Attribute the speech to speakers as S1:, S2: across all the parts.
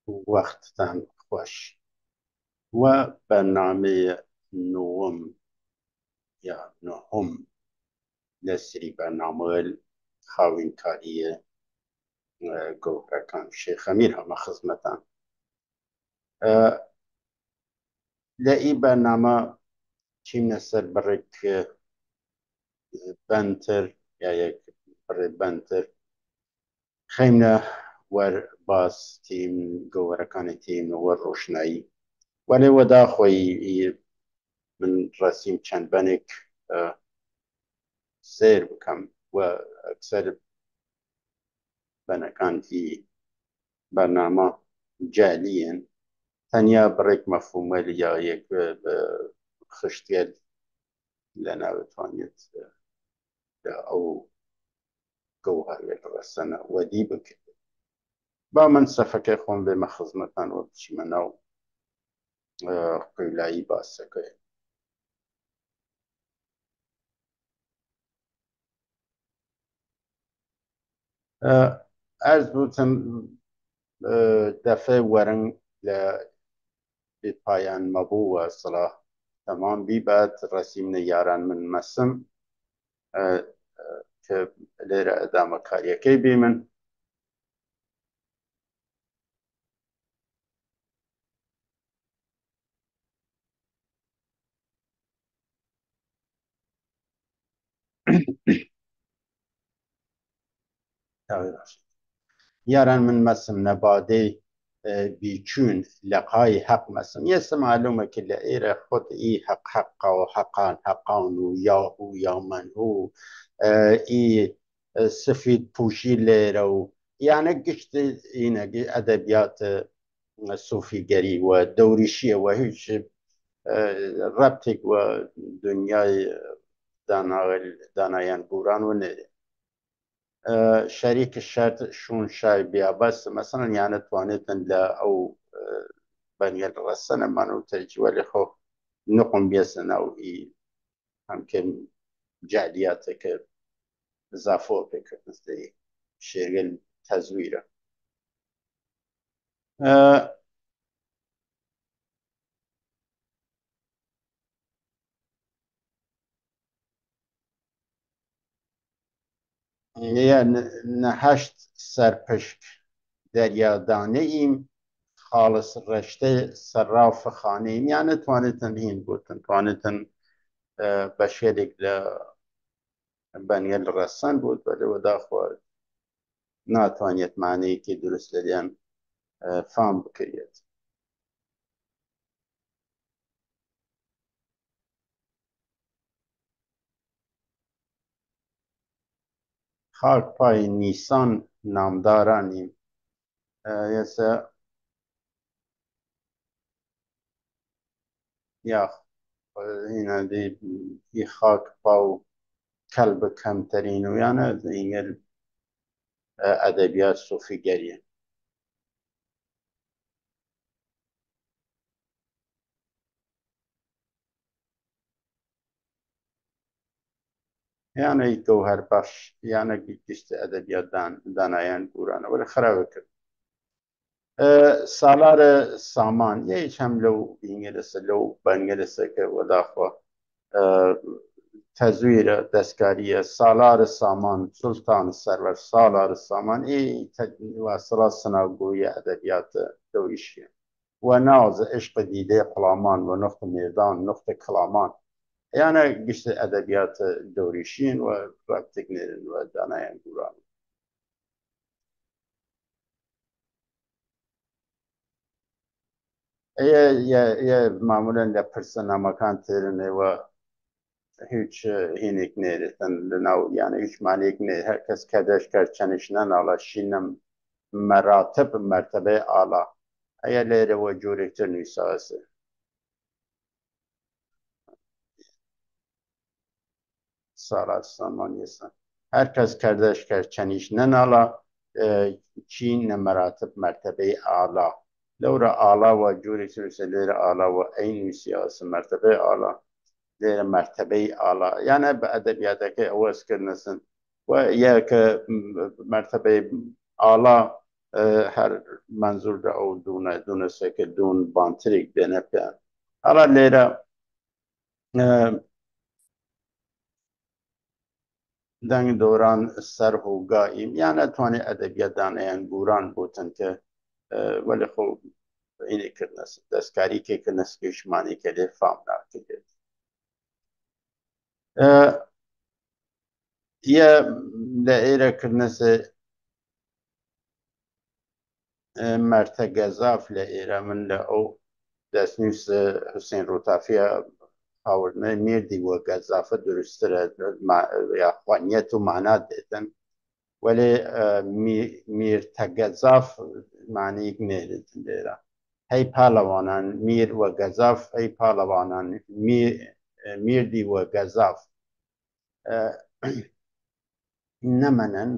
S1: وقتتان خوش و برنامه نوم یا نهم لسری برنامه خاوین کاری گەورەکان شێخ ئەمیر هەمە خزمەتان لە ئی بەرنامە چینە سەر بڕێک بەنتر یا یەک بڕێ بەنتر خەینە وەر باس تیم گەورەکانی تیم وەر ڕۆشنایی وەلێ وەدا خۆی من ڕەسیم چەند بەنێک سیر بکەم و ئەکسەر بەنەکانی بەرنامە جالیین تەنیا بڕێک مەفهومە یا یەک خشتێت لە ناوتوانێت لە ئەو گەوهەرێت ڕەسەنە وەدی بکرد با من سەفەکەی خۆم بێمە خزمەتان وە بچیمە ناو قویلایی باسەکەی ئەرز بوتم دەفێ وەرنگ لە پایان مەبوو وە سڵاح تەمام بیبات ڕەسیمنە یاران من مەسم کە لێرە ئەدامە کاریەکەی بێ من یاران من مەسم نەبادەی بیچوون لەقای حەق مەسم یەسە معلومە کە لە ئێرە خۆت ئی حەق حەقا و حەقان حەقان و یاهو یامەن و ئی سفید پوشی لێرە و یانە گشت ئینەگە ئەدەبیات سوفیگەری و دەوریشیە و هیچ ڕەبتێک وە دنیای دانایان بوران و نێرێ شەریک شەرت شون شای بیابەس مەسەڵەن یانە توانێتن لە ئەو بەنیە ڕەسەنەمان و تەرجیوە لێ خۆ نقم بێسە ناو ئی هەمکە جالیاتەکە زافۆ پێکردنستەی شێرگەل تەزویرە نەهەشت سەرپشک دەریادانەئیم خاڵس ڕەشتە سەرڕاوفە خانەیم یان نەتوانێتن هین گوتن توانێتن بە شێرێک لە بەنیە ڕەسەن بوت بەلەوەداخوا ناتوانێت مانەیەکی دروست لەلیان فام بکرێت خاک پای نیسان نامدارانیم یەسە یا هینە دی خاک پاو کەلب کەمتەرین و یانە ئینگەل ئەدەبیات سوفیگەریە یانە گەوهەر بەخش یانە گشتە ئەدەبیات دانایان گورانە وەرە خراوە کرد سالارە سامان یەک هەم لەو ئینگلسە لەو بەنگلسەکە وەداخوا تەزویرە دەستکاریە سالارە سامان سولتان سەرڤەر سالارە سامان واسڵا سناوگۆیە ئەدەبیاتە دەوریشیە و نازە عشق دیدێ قڵامان و نقطە مێدان نقطە کڵامان یانە گشتە ئەدەبیاتە دەوریشین و ڕابتێکنێرن و دانایان گوران معمولەن لە پرسەنامەکان تێرنێوە هیچ هینێک نێرێتن لەناو یانە هیچ مانێک نێ هەر کەس کە دەشکرد چەنیشنە ناڵە شینەم مەراتب مەرتەبەی ئالا ئەیە لێرەوە جۆرێکتر نوویساسە سالات سامانیەسە هەر کەس کەردەش کرد چەنیش نەناڵە چین نەمەراتب مەرتەبەی ئالا لەورە ئالاوە جۆرێکی نووسە لێرە ئالاوە ئەی نووسیاسە مەرتەبەی ئالا لێرە مەرتەبەی ئالا یانە بە ئەدەبیاتەکەی ئەوەسکردنەسن و یەکە مەرتەبەی ئالا هەر منزور ئەو دوونەسێکە دوون بانترێک بێنە پێیان هەڵا لێرە دەنگ دۆران سەر هۆگاییم یان ئەتوانێت ئەدەبیەتدانەیان گوران بوتن کە وەلی خۆ اینێکردنە دەستکاری کێکردنە سکێشمانی کە لێ فام ناکرێت یە لە ئێرەکردنە مەرتە گەزاف لە ئێرە من لە ئەو دەستنووس حوسێن ڕووتافیە هاوردنە مێردی وە گەزافە دروسترە یاخوانیەت و مانات دێتن وەلێ میرتە گەزاف مانەیەک نێرتن لێرە هەی پاڵەوانان میر وە گەزاف هەی پاڵەوانان میردی وە گەزاف نەمەنن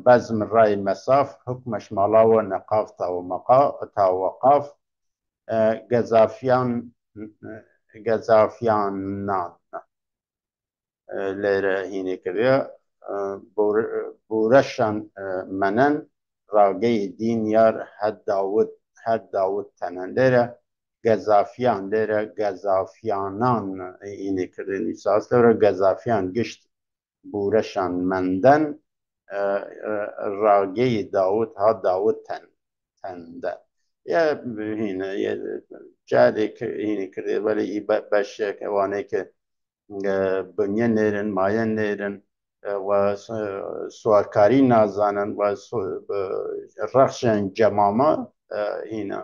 S1: بەزم ڕای مەساف حکمەش ماڵاوە نەقاف تاوەقاف گەزافیانان لێرە هینێکردێ بورەشان مەنەن ڕاگەی دین یار هەر داوت تەنەن لێرە گەزافیان لێرە گەزافیانان هینێکردێ نویساس لێرە گەزافیان گشت بورەشان مەندەن ڕاگەی داوت ها داوت تەندە هینە جارێک هینی کردێ وەلی بەشێک ئەوانەی کە بنیە نێرن مایە نێرن و سوارکاری نازانن و ڕەخشیان جەمامە هینە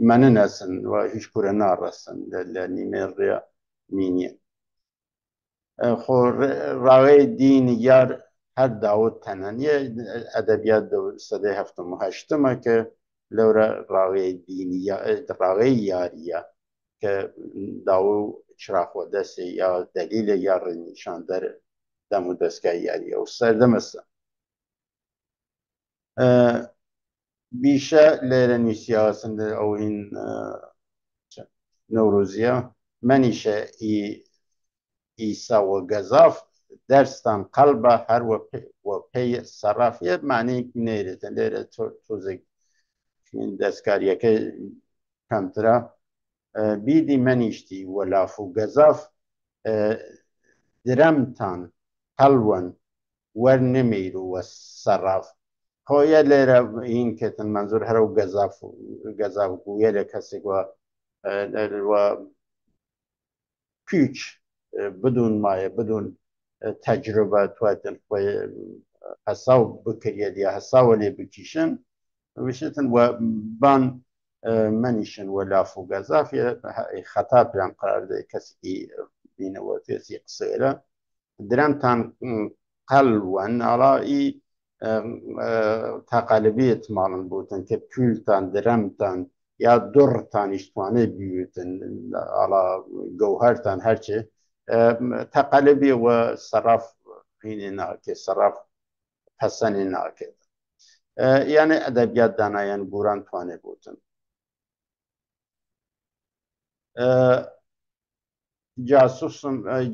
S1: منن ئەسن و هیچ پورە ناڕەسن لە نیمێ ڕێ مینیە خۆ ڕاوەی دین یار هەر داوت تەنەن یە ئەدەبیات سەدەی هەفتم و هەشتمە کە لەورە ڕاوەی یاریە کە داو چراخوە دەستێ یا دەلیلە یا ڕێنیشان دەم و دەستگای یاریە و سەردەمەسە بیشە لێرە نووسیاسن ئەو هین نەورۆزیە منیشە ئیسا وە گەزاف دەرستان قەڵبە هەر وە پێی سەڕافیە معنەیەک نێرێتن لێرە تۆزێک دەستکاریەکە کەمترە بیدی منیشتی وەلاف و گەزاف درەمتان هەڵوەن وەرنەمیر وە سەڕاف خۆیە لێرە هین کێتن منزور هەرە و گەزاف بوویە لە کەسێک وە پیچ بدون مایە بدون تەجربە تواتن خۆی هەساو بکرێت یا هەساوە لێ بکیشن وشتن و بان منیشن وەلاف و گەزاف خەتا پیان قراردە کەسێکی بینەوە تێسی قسەیرە درەمتان قەڵوەن ئاڵایی تاقالبیت ماڵن بوتن کە پولتان درەمتان یا دوڕتانیشتوانێ بیوتن ئاڵا گەوهەرتان هەرچێ تەقەلبی وە سەراف هینێ ناکێ سەراف پەسەنێ ناکێت یانێ ئەدەبیات دانایان گوران توانێ بوتن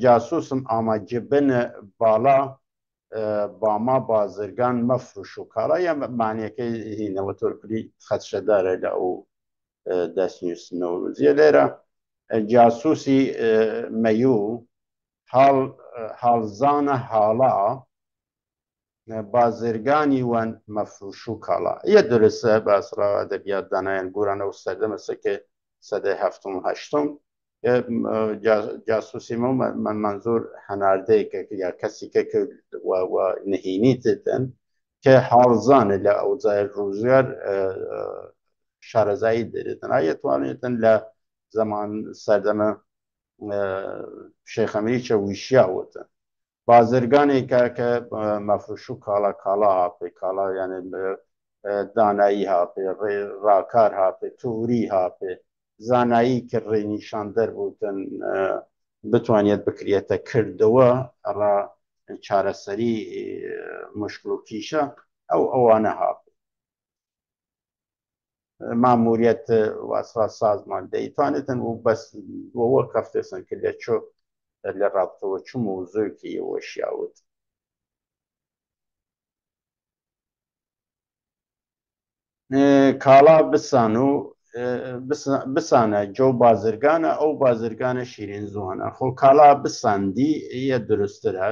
S1: جاسوسم ئاماجبنە باڵا باما بازرگان مەفروش و کاڵا یا معنیەکەی هینەوە تۆرکلی خەدشەدارە لە ئەو دەستنووس نەوروزیە لێرە جاسووسی مەیوو هاڵزانە حاڵا بازرگانی وەن مەفروش و کاڵا یە درستە باسڕا ئەدەبیات دانایان گورانە و سەردەمەسەکە سەدەی هەفتم و هەشتم جاسووسی من منزور هەناردەیەکە یا کەسێکە کە نهێنی تێتن کە حاڵزانە لە ئەوجای ڕووژێر شارەزایی دەرێتن ئەتوانێتن لە زەمان سەردەمە شێخەمەریچە ویشیاوتن بازرگانێکە کە مەفروش و کاڵا هاپێ کاڵا یانێ دانایی هاپێ ڕاکار هاپێ تووری هاپێ زانایی کە ڕێنیشان دەربوتن بتوانێت بکرێتە کردەوە ڕا چارەسەری مشکل و کیشە ئەوانە هاپێ ماموریەت واسا سازمان دەیتوانێتن و بەس وەوە کەفتێسن کە لە چۆ لە ڕابتەوە چ مۆزوویەکی وەشیاوت کاڵا بسان و بسانە جۆ بازرگانە ئەو بازرگانە شیرین زوانە خۆ کاڵا بساندی یە دروستترە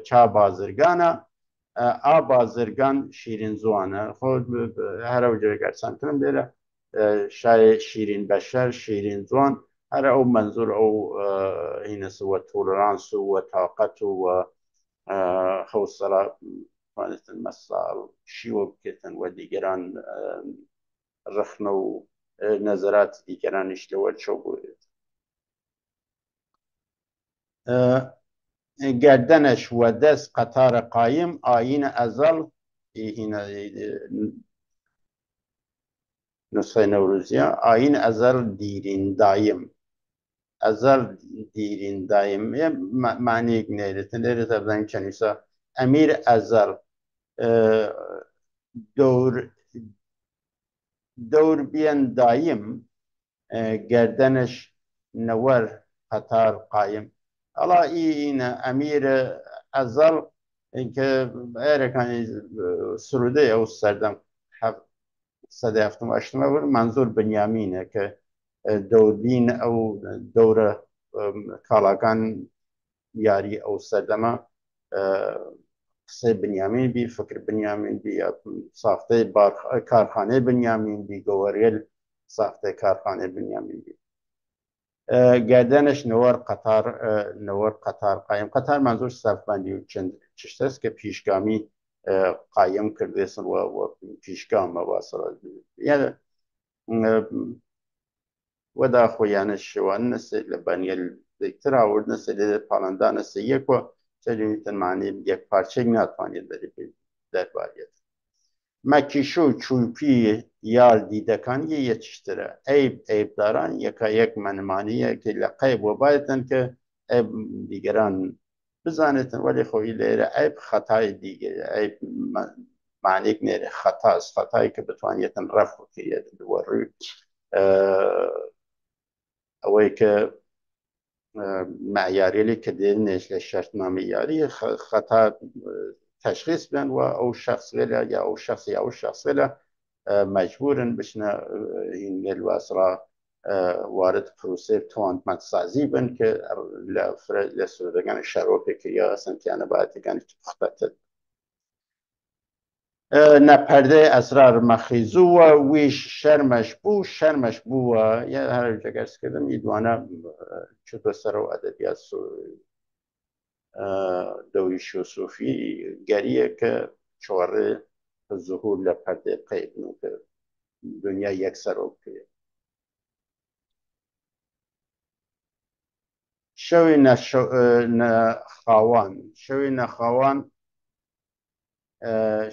S1: چا بازرگانە ئا بازرگان شیرین زوانە خۆ هەرە جێگەرسانکردم لێرە شای شیرین بەشەر شیرین جوان هەرە ئەو منزور ئەو هینەس وە تۆلرانس و وە تااقەت و حوسڵە توانێتن مەساڵ شیوە بکێتن وە دیگەران ڕخنە و نەزەرات دیگەرانیش لەوە چۆ بێت گردنش و دەست قەتارە قایم ئاینە ئەزەڵ نسخەی نەوروزیە ئاین ئەزەل دیرین دایم ئەزەل دیرین دایم معنیەک نێرێتن لێرێتە بزانین چەندیسە ئەمیر ئەزەل دەور بیەن دایم گردنش نەوەر قەتار قایم ئەڵا ئینە ئەمیر ئەزەل کە ئێرەکانی سرودەی ئەو سەردەم سەدەی هەفتم ئەشتمە منزور بنیامینە کە دەوربین ئەو دەورە کاڵاکان یاری ئەو سەردەمە قسەی بنیامین بی فکر بنیامین بی ساختەی کارخانەی بنیامین بی گەوەرێل ساختەی کارخانەی بنیامین بی گردنش نەوەر قەتار قایم قەتار منزور سەربەندی و چەند چشتەست کە پیشگامی قایم کردێسن و پیشگامە واسەڵە وەدا خۆیانە شێوان نەسێ لە بەنیە دیکتر ئاوردنە سێ لێ پاڵەندانە سێ یەکوە چەلیتەنمانی یەک پارچەی ناتوانێت دەربارێت مەکیشە و چووپی یار دیدەکانی یەکشترە ئەیبداران یەکایەک منمانیەکی لە قەیب وە باەتەن کە ئەیب دیگەران بزانێتن وەلی خۆی لێرە ئەیب خەتای دیگە ئەیب معنیێک نێرە خەتاس خەتای کە بتوانێتن ڕەف بکرێت وەڕووی ئەوەی کە معیارێلی کە دێنێش لە شەرتنامەی یاری خەتا تەشخیص بێن و ئەو شخصێلە یا ئەو شخص یا ئەو شخصێلە مەجبورن بچنە واسڕا وارد پرۆسێ توانمەندسازی بن کە لە سرودەکانی شارۆپێکی یا ئەسەنتیانە باەتەکانی پوختەتر نەپەردەی ئەسرار مەخیزووە ویش شەرمەش بووە یا هەر جەگەرسکردم ئیدوانە چوتە سەرەوە ئەدەبیات دەوری شۆسۆفی گەریە کە چۆڕێ زوهور لە پەردەی قەیبن و کە دنیا یەکسەرەوە بکرێت شەوی نەخاوان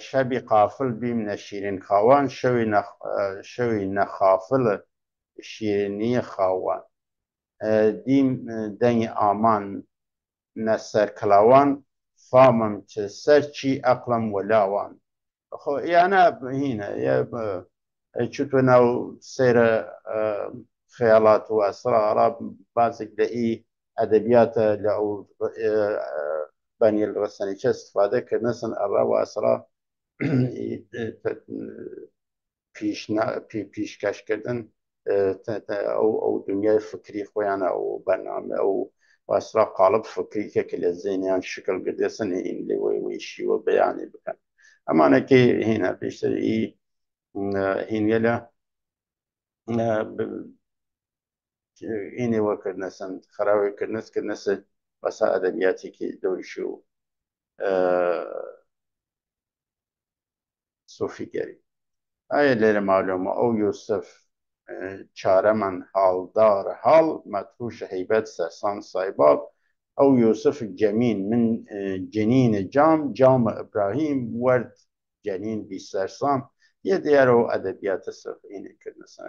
S1: شەبی قافڵ بیم نەشیرین خاوان شەوی نەخافڵە شیرینی خاوان دیم دەنگی ئامان نەسەر کلاوان فامم چ سەرچی ئەقلم وەلاوان خۆ یانە هینە چوتوە ناو سێرە خەیاڵات و ئەسرارا بازێک لە ئی ئەدەبیاتە لە ئەو بەنیل ڕەسەنیچە استفادە کردنەسن ئەڕا و ئەسرا پیشکەشکردن ئەو دنیای فکری خۆیانە ئەو بەرنامە ئەو واسرا قالب فکریکە کە لە زێنیان شکل گردێسن هین لێوەی شیوە بەیانی بکەن ئەمانەکەی هینە پێشتری هینیە لە هینێوەکردنەسن خراوەیکردنەسکردنەسە بەسا ئەدەبیاتێکی دەوریشی و سۆفیگەری ئایا لێرە مالومە ئەو یوسف چارەمەن هاڵدار هاڵ مەدهوشە هەیبەت سەرسان سایباڵ ئەو یوسف جەمین من جنین جام ئیبراهیم وەرد جەنین بی سەرسام یە دیارەوە ئەدەبیاتە سەفینێکردنەسن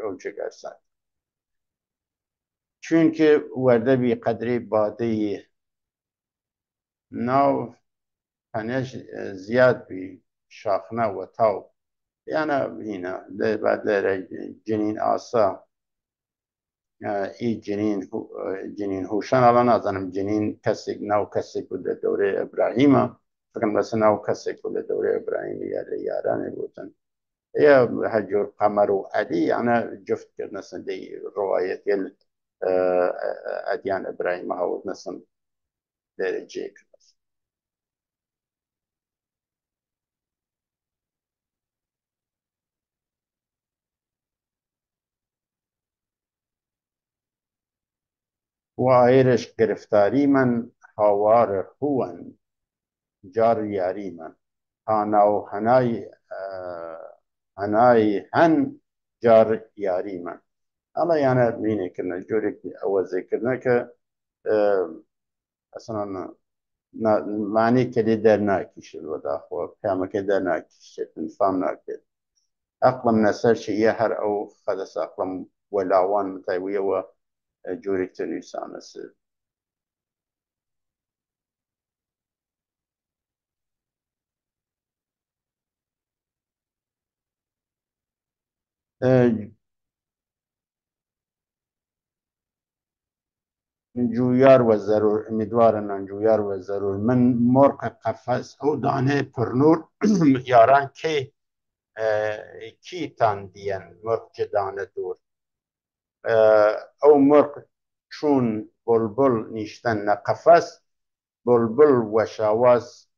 S1: ئەو جێگەرسان چونکە وەردەبی قەدری بادەی ناو پەنێش زیاد بی شاخنە و تاو یانە هینە بعد لێرە جنین ئاسا ئی جنین هوشان ئەڵە نازانم جنین کەسێک ناو کەسێک و لە دەورەی ئەبراهیمە فکر مثلا او کسی که دوره ابراهیمی یا یارانی بودن یا هجور قمر و علی أنا جفت مثلا دي رواية ديال أديان إبراهيم هاو مثلا جيك و آیرش گرفتاری من هاوار هون جار یاری من هانا و هنای هن جار یاری من الله يعني مینه کنه جوری که اوازه کنه که اصلا معنی کلی در ناکیشد و داخل پیامه که در ناکیشد انفام ناکد أقلم نسرش هر أو خدس أقلم ولاوان متاوية و جوري تنويسان السر جویار و ضرور امیدوارن جویار و ضرور من مرق قفس او دانه پرنور یاران که کی تان دیان مرق جدانه دور او مرق چون بلبل نیشتن قفس بلبل و شاواز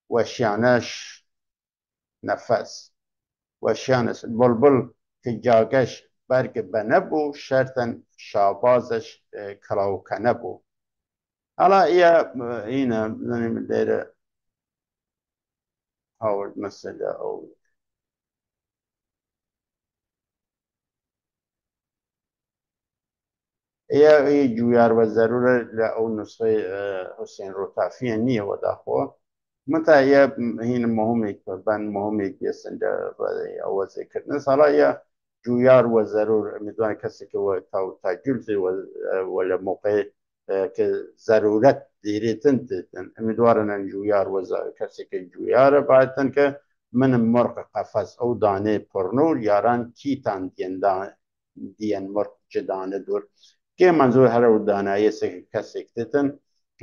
S1: وشیانش نفس وشیانش بلبل که جاگش برگ بنبو شرطن شابازش کلاوکنه بو حالا اینا من دیر هاورد مسئله او ای جویار و ضروره لأو نسخه حسین روتافی نیه و داخو متى هنا مهمة بان مهمة جدا أو ذكر نصلا يا جويار وضرور مدوان كسي كوا تاو تاجل ولا موقع كضرورت ديريتن مدوارنا جويار وضرور كسي كجويار بعدن ك من مرق قفص أو دانه پرنور ياران كيتان دين مرق جدانه دور كي منظور هر دانه يسي كسي كتن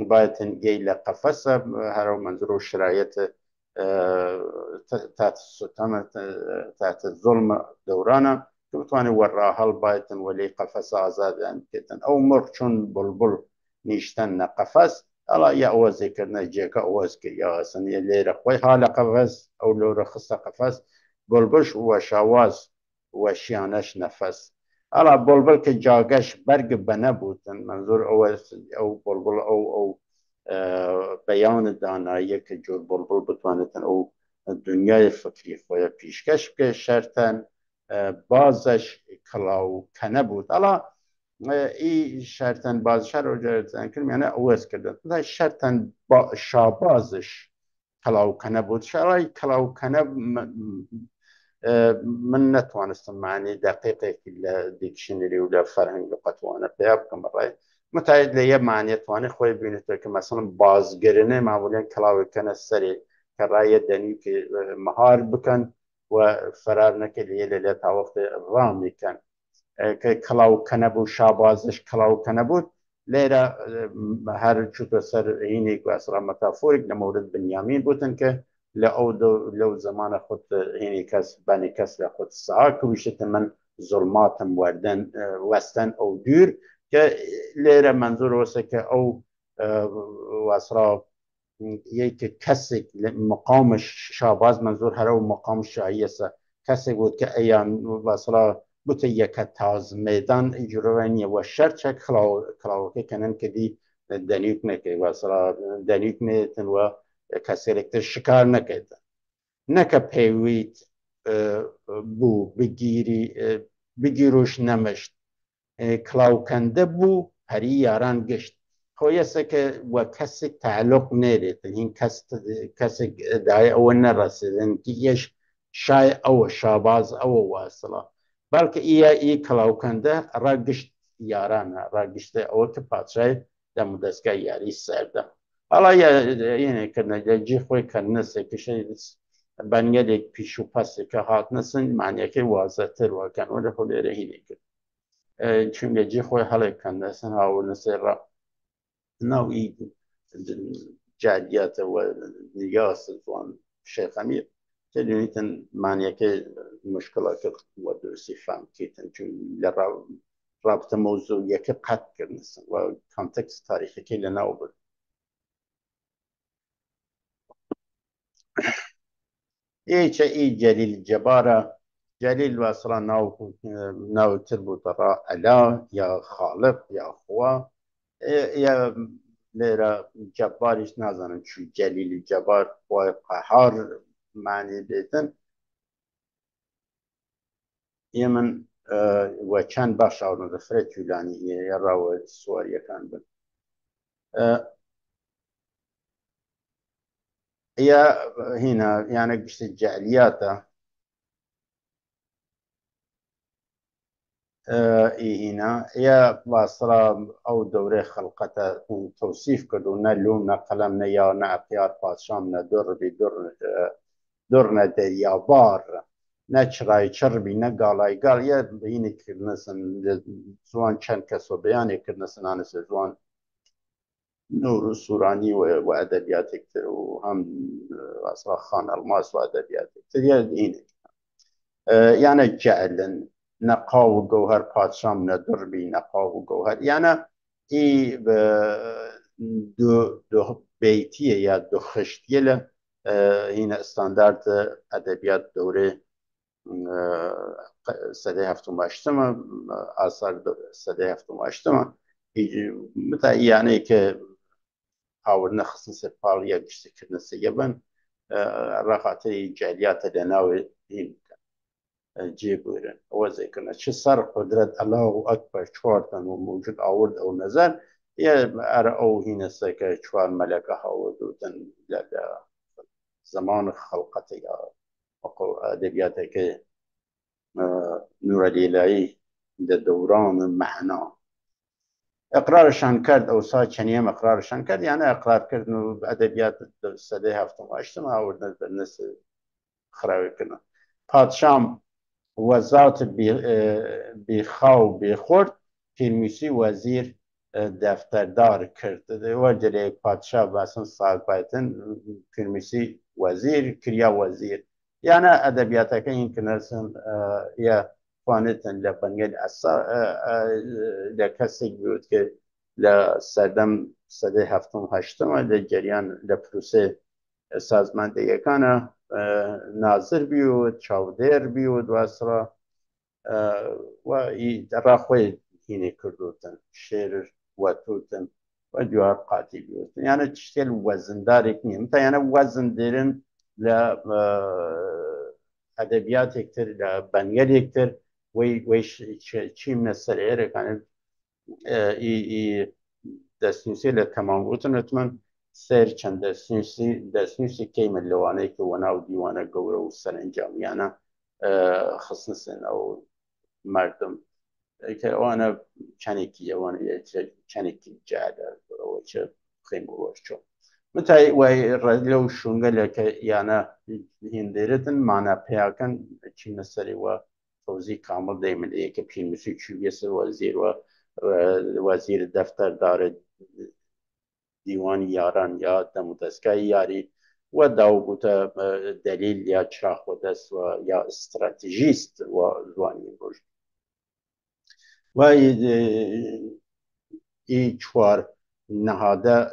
S1: باید گیل قفص هر منظور شرایط تحت ستم تحت ظلم دورانا که بتواني وراهل باید ولی قفص آزاد کتن او مرچون بلبل نیشتن قفص الا یا اوازی کرنا جیکا اوز که یا اصلا لیر خوی حال قفص او لور خص قفص بلبلش و شواز و شیانش نفس الا بلبل که جاگش برگ بنه بودن منظور او بلبل او بیان دانایی که جور بلبل بتوانتن او دنیای فکری خوی پیشکش که شرطن بازش کلاو کنه بود الا ای شرطن بازش رو جرزن کنم یعنی اوز کردن شرطن شابازش کلاو کنه بود شرای کلاو کنه من نتوانستم معنی دقیقه که دیکشنری ولا فرهنگ لغت وانا پیاب کم رای متعید لیه معنی توانی خوی بینید که مثلا بازگرنه معمولا کلاوی کنه سری که رای دنی که مهار بکن و فرار نکه لیه لیه تا وقت رامی کن که کلاو کنه بود شابازش کلاو کنه بود لیره هر چوت سر اینی که اصلا متافوریک نمورد بنیامین بودن که لو زمان خود هینی کس بانی کس لخود سعا کوشت من ظلماتم وردن وستن او دور که لیره منظور واسه که او واسرا یک کسی مقامش شاباز منظور هر او مقام شایسته کسی بود که ایان واسرا بوده یک تاز میدان اجروانی و شرط چک خلاو که کنن که دی دنیک نکه واسرا دنیک نیتن و کسی رکتر شکار نکرد نکه پیوید بو بگیروش نمشت کلاوکنده بو هری یاران گشت خویسته که و کسی تعلق نیرید این کسی دای او نرسیدن که یش شای او شاباز او واصلا بلکه ای کلاوکنده را گشت یاران را گشته او که پادشای دم دستگاه یاری سرده حالا یعنی که جی خوی کننسه که شاید بنیاد پیش و پس که هات نسن معنی که واضح تر واکن ولی خود رهینه که چون جی خوی حالا کننسن ها و نسه را نوعی جعلیات ونياس زوان شيخ أمير تلونيتن معنيك مشكلات ودرسي فهم كيتن جو رابطة موضوعية كقد كرنسن وكونتكست تاريخي كي لنا وبر إيه جليل جبارة جليل واسرا ناو تربو ترى ألا يا خالق يا أخوة يا ليرة جبارش نازنن شو جليل جبار وقهار معنی بیتن يمن وكان باش أو نفرت يلاني يراو سوريا كان بن يا هنا يعني قشت الجعليات هنا يا باصرا أو دوري خلقته توصيف كدونا لومنا قلمنا يا نعطيار باشامنا در بدر درنا دریابار نچرای چربی نگالای گال یا بینی کردنسن زوان چند کس و بیانی کردنسن آنس زوان نور و سورانی و ادبیات کتر و هم اصلا خان الماس و ادبیات کتر یا اینه يعني جعل نقا وجوهر باتشام ندربي نقا وجوهر يعني اي دو بيتية يا دو خشتية له هنا ستاندرد ادبيات دوره سده هفتم هشتم آثار سده هفتم هشتم متى يعني که هاورنا خصن سپال یا گشت کردن سیبن رخاطی جعلیات لناوی این جيبورن وزيكنا شو صار قدرة الله أكبر شوارتن وموجود أورد أو نزل يا أو هنا سكا شوار ملكة هاودوتن لا زمان خلقتي يا أدبياتك نور الإلهي دوران معنا إقرارشان کرد أو سا چنیم إقرارشان کرد يعني إقرار کرد إنه أدبيات السده هفتم واشتم أوردن بالنس خراوي كنا پادشام وزارت بیخاو بیخورد پیرمیسی وزیر دفتردار کرد و جلی پادشاه باسن ساق بایتن پیرمیسی وزیر کریا وزیر یعنی ادبیاتا که این کنرسن یا فانتن لبنگل اصا لکسی بود که لسردم سده هفتم هشتم لجریان لپروسه سازماندهیەکانە نازر بیوت چاودێر بیوت واسرا و ڕاخۆی هینێ کردوتن شێر وەتوتن و دیوار قاتی بیوتن یانە شتێل وەزندارێک نییە متە یانە وەزن دێرن لە ئەدەبیاتێکتر لە بەنگەلێکتر وی چیمنە سەر ئێرەکانە دەستنووسێ لە تەمامگوتنتمن سير چند دەستنووسی کەیمە لەوانەیە کە وەناو دیوانە گەورە و سەرنجامیانە خستنسن ئەو مردم کە ئەوانە چەندێکی ئەوانە چەندێکی جادەەوە چ خێمەوەچۆ متای وای لەو شونگەلەکە یانە هێندێرتن مانە پێیاکەن چینە سەرەوە تۆزی کامل دەیمەیە کە پیرمیسی چوبیێسە وەزیروە وەزیر دەفتەردارە دیوان یاران یا دمودستگاه یاری و داوگوتا دلیل یا چراغ و دست و یا استراتژیست و زوانی بوجد و ای چوار نهاده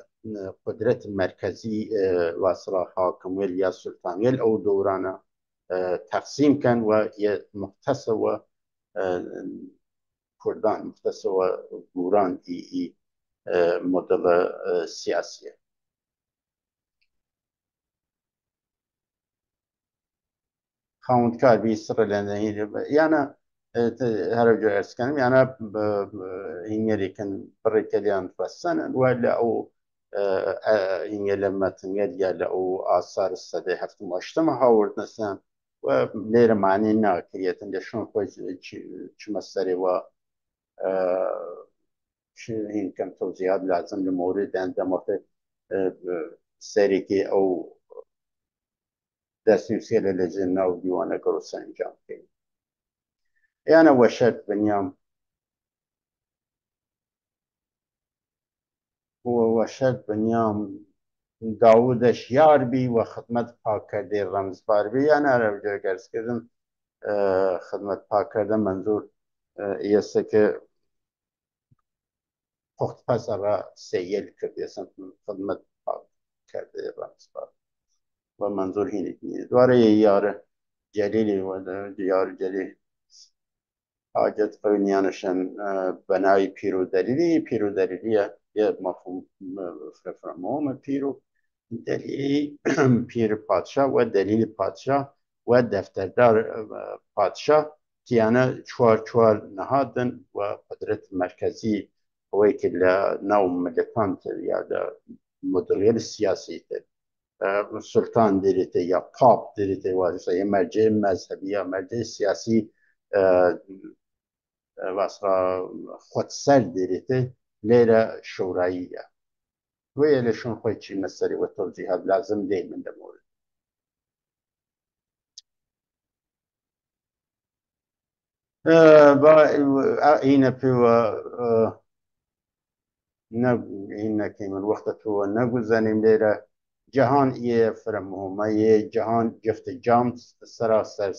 S1: قدرت مرکزی واسرا حاکمیل یا سلطانیل او دورانه تقسیم کن و مختص و کردان مختص و گوران ای مدل سیاسیه خاوندکار بیسر لنه یعنی هر جو ارز کنم یعنی هنگری کن بری کلیان فسن ولی او هنگی لمتنگل یا او آثار السده هفتم اشتم هاورد نسن و لیر معنی ناکریتن لشون خوش چه مسئله و هین كم توضيحات لازم لمورد عندما سريكي أو دستنووسێ لە لەجێ ناو دیوانەکە ڕۆ سەرنجام بکەین یانە وەشەرت بنیام وشد بنيام داودش یار بی و خدمت پاک کرده رمزبار بی یعنی رو جا گرس کردن خدمت پاک کرده منظور ایسته که پخت پس را سیل کرد یسن خدمت پاک کرده رمزبار و منظور هینه دواره یار جلیلی و یار جلیل حاجت قوینیانشن بنای پیرو دلیلی یه مفهوم فرموم پیرو دلیلی پیر پادشاه و دلیل پادشاه و دفتردار پادشاه تیانه چوار نهادن و قدرت مرکزی هوی که لناو ملکان یا مدریر سیاسی سلطان دیریته یا پاپ دیریته واجسا یا مرجع مذهبی یا مرجع سیاسی واسرا خودسر دیریته لیره شوراییه ویلشون خوی چی مصری و توضیحات لازم دی من دمورد با این پیو این که من وقت تو نگذنیم لیره جهان یه فرمومه یه جهان جفت جام سراسر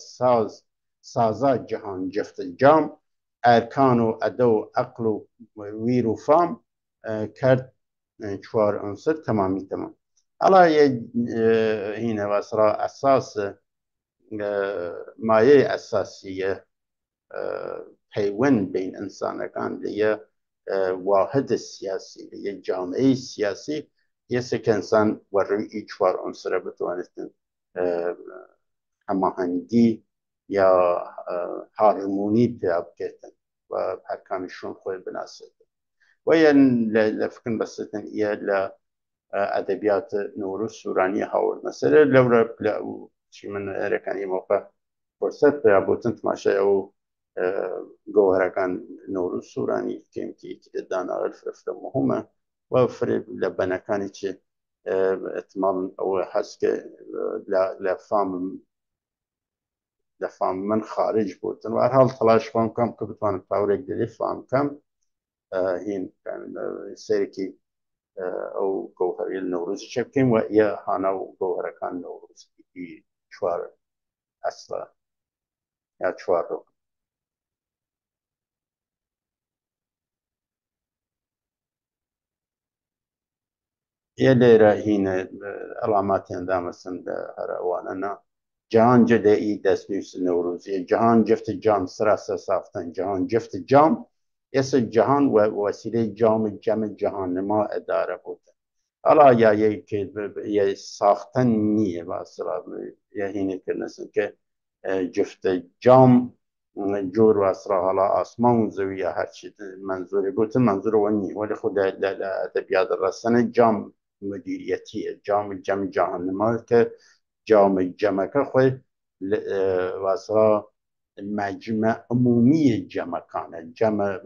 S1: سازا جهان جفت جام ارکان و ادو و عقل و ویر و فام کرد چوار عنصر تمام حالا یه هینه واسرا اساس مایه اساسیه پیوند بین انسانکان لیه واحد سیاسی لیه جامعه سیاسی یه که انسان وروی ای چوار عنصر بتوانستن هماهنگی یا هارمونی پیدا بکردن و هرکانشون خود بناسد و یه لفکن بسیتن یه ادبیات نوروز سورانی هاورد مثلا لو چی من رکانی موقع فرصت پیدا بودن تماشای او گوهرکان نوروز سورانی که دانا الفرفت مهمه و فرب لبنکانی چه اتمام او هست که لفام من خارج بودن و هر حال تلاش فهم کم که بتوانم تاورک دلی فهم کم هین سری که او گوهری نوروز شبکیم و یا هانا و گوهرکان نوروز ای چوار اصلا یا چوار رو یه لیره هین علاماتی اندامسن هر اواننا جهان جده ای دست نیست نوروزی جهان جفت جام سراسر ساختن جهان جفت جام یس جهان و وسیله جمع جهان نما اداره بود حالا یا یه ساختن نیه واسرا یه هینه که نسن که جفت جام جور واسرا حالا آسمان زوی یا هر چی منظوری بود منظور و نیه ولی خود ادبیات رسن جام مدیریتیه جام جهان نما که جمع که خود واسرا مجمع عمومی جمع کانه جمع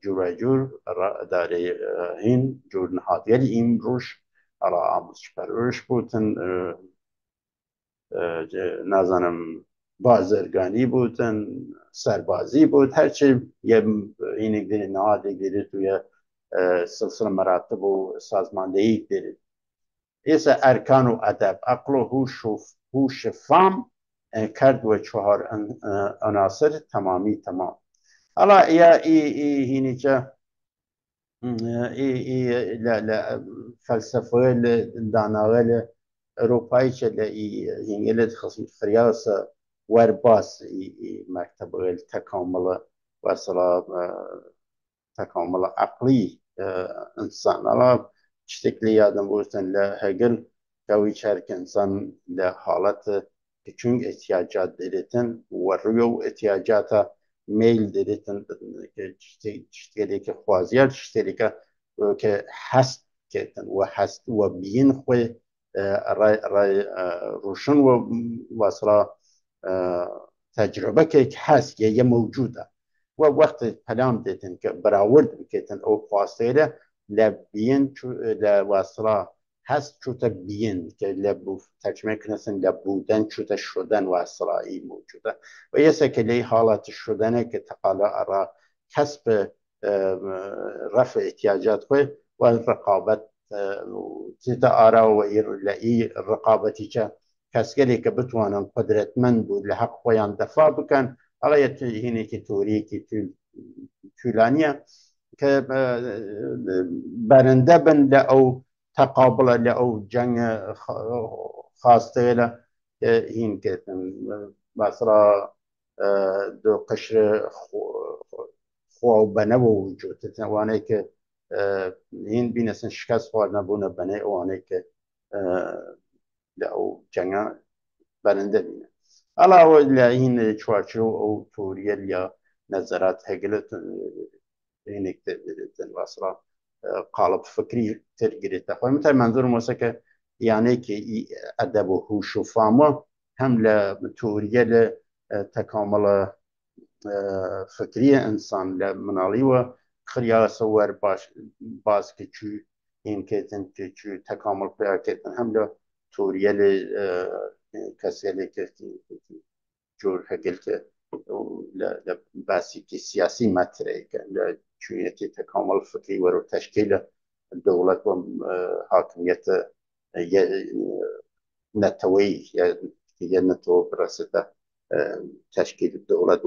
S1: جور داره این جور نهادیل این روش حالا آموزش پرورش بودن نازنم بازرگانی بودن سربازی بود هرچی یه این دیگه نهاد دیگه توی سلسله مراتب و سازماندهی دیگه ایسا ارکان و ادب عقل و هوش فهم کرد و چهار عناصر تمام حالا یا هینی که لا فلسفه داناوال اروپایی که هینگل خصم خریاس ورباس مكتب تکامل وصلا تکامل عقلی انسان حالا شکلی یادم بودن لهگل کوي شارك انسان لحالت چون احتیاجات دارتن و روی احتیاجات میل دارتن چشتری که خوازیار چشتری که هست کتن و هست و بین خوی رای روشن و وصلا تجربه که هست یه موجوده و وقت پیام دادن که براورد بکتن او فاصله لبین لواسرا هست چوتا بین که لبو ترجمه کنسن لبودن چوتا شدن واسرایی موجوده و یه سکلی حالت شدنه که تقالا ارا کسب رفع احتياجات خوي والرقابة تيتا آرا وإي الرقابة كاسكري كبتوانا قدرة من بود لحق خويان دفاع بكن على هيني كتوري كتولانيا برنده بن لأو تقابل لأو جنگ خاصة له هين كتن مثلا دو قشر خو بنو وجود وانه که هین بینسن شکست خوار نبونه بنه وانه که لأو جنگ برنده بینه علاوه لهین چوارچو او توریل یا نظرات هگلت هینك واصلة قالب فكري ترجريت أخوي مثل منظور موسى يعني كي أدب وهوش وفهمه هم لتورية لتكامل فكرية إنسان لمناليوه خريا صور باز كتشو يمكن كتشو تكامل بها كتن هم لتورية لكسيلة جور هقلت لباسي سياسي ماتريك لشوية تكامل فكري ورو تشكيل الدولة وحاكمية نتوي نتو برسته تشكيل الدولة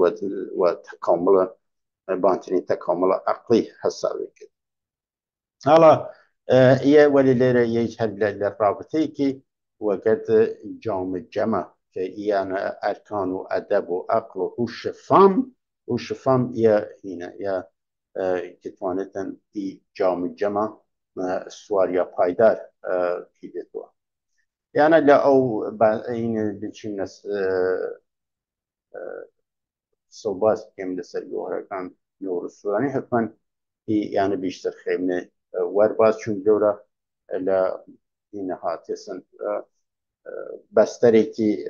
S1: وتكامل بانتني تكامل عقلي حسابي كده هلا هي ولليرة يجهل للرابطيكي وقد جام الجمع يعني أركان وأدب وعقل وهوش فهم يا هنا يا كتوانتن في جام الجمع سواريا بايدار كيدتوا يعني لا أو هنا بتشين ناس صوباس كم لسه كان نور السوداني حتما يعني بيشتر خيمة ورباز شون دورة لا هنا هاتسن بستريكي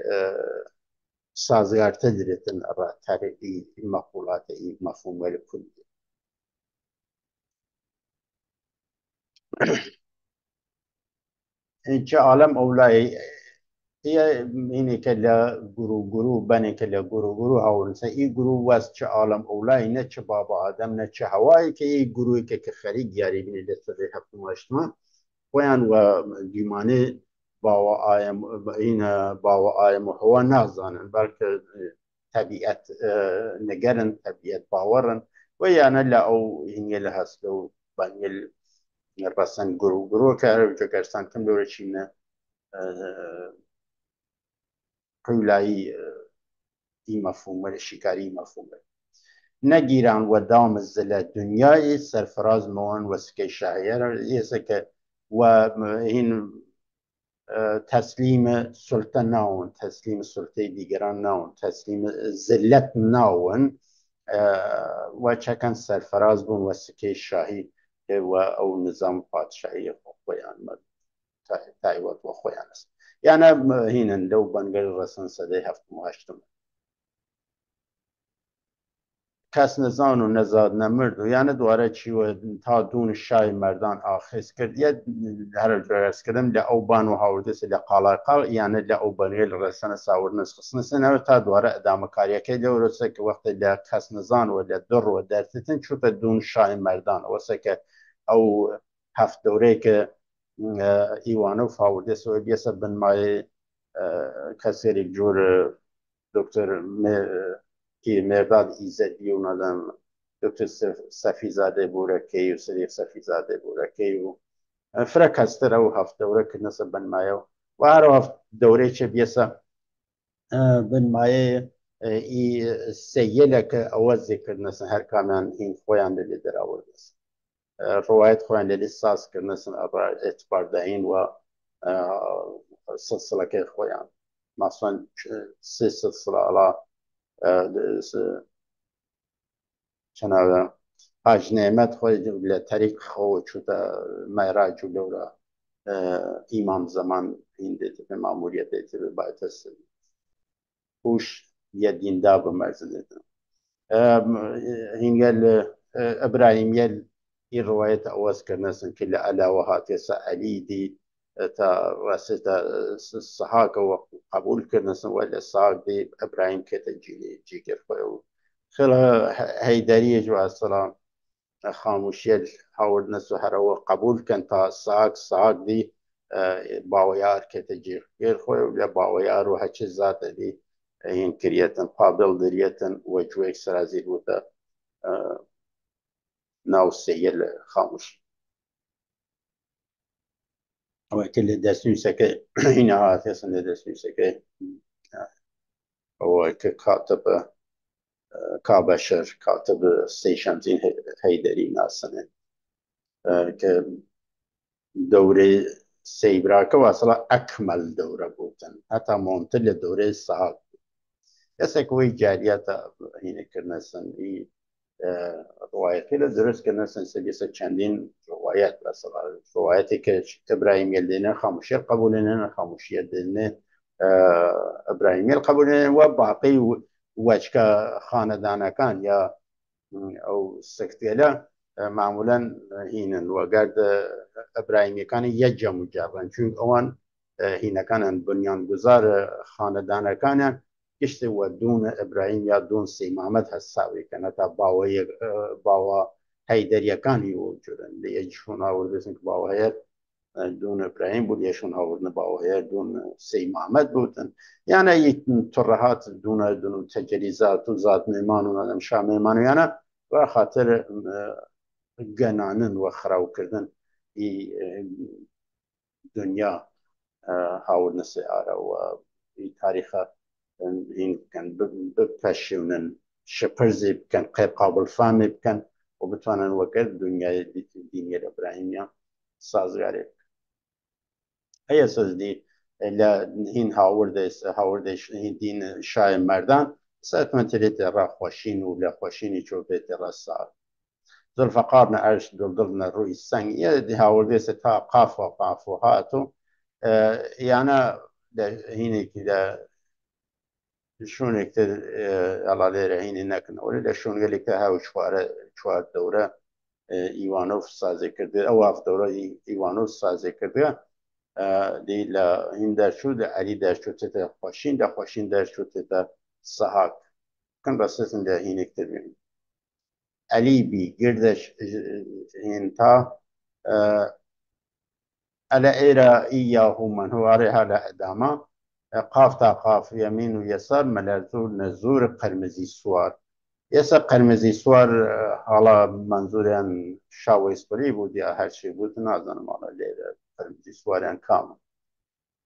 S1: سازگارتر دریتن راتر این مقولات این مفهوم ولی کلی اینجا عالم اولای اینی که گروه بنی که گروه هاورنسه این گروه وست چه عالم اولای نه چه بابا آدم نه چه هوایی که این گروهی که خرید یاری بینی دسته هفتم اجتماع ویان و دیمانه باوا آیم هو نازانن بلکه طبيعة نجرن طبيعة باورن ويانا لا أو هني لها سلو بانيل رسن جرو كارو جكرسان كم دور شينا قولاي مفهوم ولا شكاري مفهوم نجيران ودام الزلا دنياي سرفراز موان وسكي شهير يسك وهن تسليم سلطة ناون تسليم السلطة ديگران ناون تسليم زلت ناون و چکن سرفراز بون و سکه شاهی و او نظام پادشاهی خویان تایوت و خویان است یعنی هینن لو بنگر رسن سده هفت مهشتم کس نزان و نزاد نمرد و یعنی دواره چی و تا دون شای مردان آخیز کرد یه هر جرس کردم لأو بانو هاوردس لقالا قال یعنی لأو بانیل رسن ساور نسخص نسن تا دواره ادامه کاریه که لو رسه که وقت لکس نزان و لدر و درتتن چوت دون شای مردان واسه که او هفت دوره که ایوانو هاوردس و بیس بن مای کسی جور دکتر که مرداد ایزدی و ندم دکتر صفیزاده بورکی و صدیق صفیزاده بورکی و فرق هستر او هفت دوره که نصب بن مایو و هر هفت دوره چه بیسا بن مایه ای سیله که اول ذکر نسن هر کامیان این خویان دلی در آورد است روایت خویان دلی ساز کرد نسن اعتبار دهین و سلسله که خویان مثلا سه سلسله علا چنانه حاج نعمت خود لطریق خود چوتا معراج لورا امام زمان این دیده به معمولیت دیده به باید است خوش یه دیندا بمرزن دیده هنگل ابراهیم یل این روایت اواز کرنسن که لعلاوه هاتی سعلی دی تا واسطه الصحاق وقبول كرنسن ولا الصحاق دي ابراهيم كتا جيكر خلا هيدريه جو السلام خاموشیە هاوردنە سوهرەوە قبولکەن تا ساک دی باوەیار کێتە جێر خۆی و لە باوەیار و هەچ زاتە دی هین کریەتن قابل دەریەتن وەجوەیەک سەرازیر بووتە ناو سەیە لە خاموشی ئەوەکە لە دەستنووسەکە هینە هاتێسن لە دەستنووسەکەی ئەوە کە کاتە بە کابەشەر کاتە بە سەیشەمزین هەیدەری ناسنێن کە دەورەی سەیبراکە واسەڵە ئەکمەل دەورە بووتن هەتا مۆنتر لە دەورەی سەهات کەسێکەوەی جاریاتە هینەکردنە سنی ڕواەتی لە دروستکردنە سنسەلیسە چەندین ڕواەت بەسەڵ ڕواەتی کە ئەبراهیمیە دێنە خاموشیە قبولێنێن خاموشیە دێنێ ئەبراهیمیە قبولێنێن وە باقی وەچکە خانەدانەکان یا ئەو سەکتێلە معمولاً هینن وەگەرد ئەبراهیمیەکانی یەک جەموجابن چون ئەوان هینەکانن بنیانگوزار خانەدانەکانیان گشتی وە دوون ئەبراهیم یا دوون سەیمامەد هەساویکەن هەتا باوە هەیدەریەکانی وجودن لە یەکشون هاوردەسن کە باوە هەیە دوون ئەبراهیم بوو یەشون هاوردنە باوە هەیە دوون سەیمامەد بوتن یانە تڕەهات دوونە دون و تەجەریزات و زات مێمان و نەدەم شا مێمانویانە و خاطر گەنانن وە خراوکردن دنیا هاوردنە سێعارە و تاریخە این بکەن بپەشێونن شپرزی بکەن قابل فامی بکەن و بتوانن وەکە دنیای دینیە ئەبراهیمیە سازگارێ بکەن هەیە سەزدی لە هین هاوردەی دین شای مەردان سەتمەترێتە ڕاخۆشین و لە خۆشینی چۆ بێتە ڕەسار زولفەقارنە ئەرش دڵدڵنە ڕووی سەنگ هاوردێسە تا قاف و هاتو یانە هینێکی لە شوونێکتر ئەڵا لێرە هینی نەکردنەوە لە شوونگەلێکە هاو چوار دەورە ئیوانۆف سازێ کردێ ئەو ئاف دەورە ئیوانۆف سازێ کردە دی لە هین دەرچوو لە ئەلی دەرچوتێتە خۆشین لە خۆشین دەرچوتێتە سەهاک کەم بەسەسن لە هینێکتر بێن ئەلی بی گردش هین تا ئەلە ئێرە ئیاهو من هوارێ هە لە ئەدامە قاف تا قاف يمين ويسار ملازور نزور قرمزي سوار يسا قرمزي سوار على منظور شاوي سبري بودي هر شيء بود نازن مالا ليلة قرمزي سوار كامل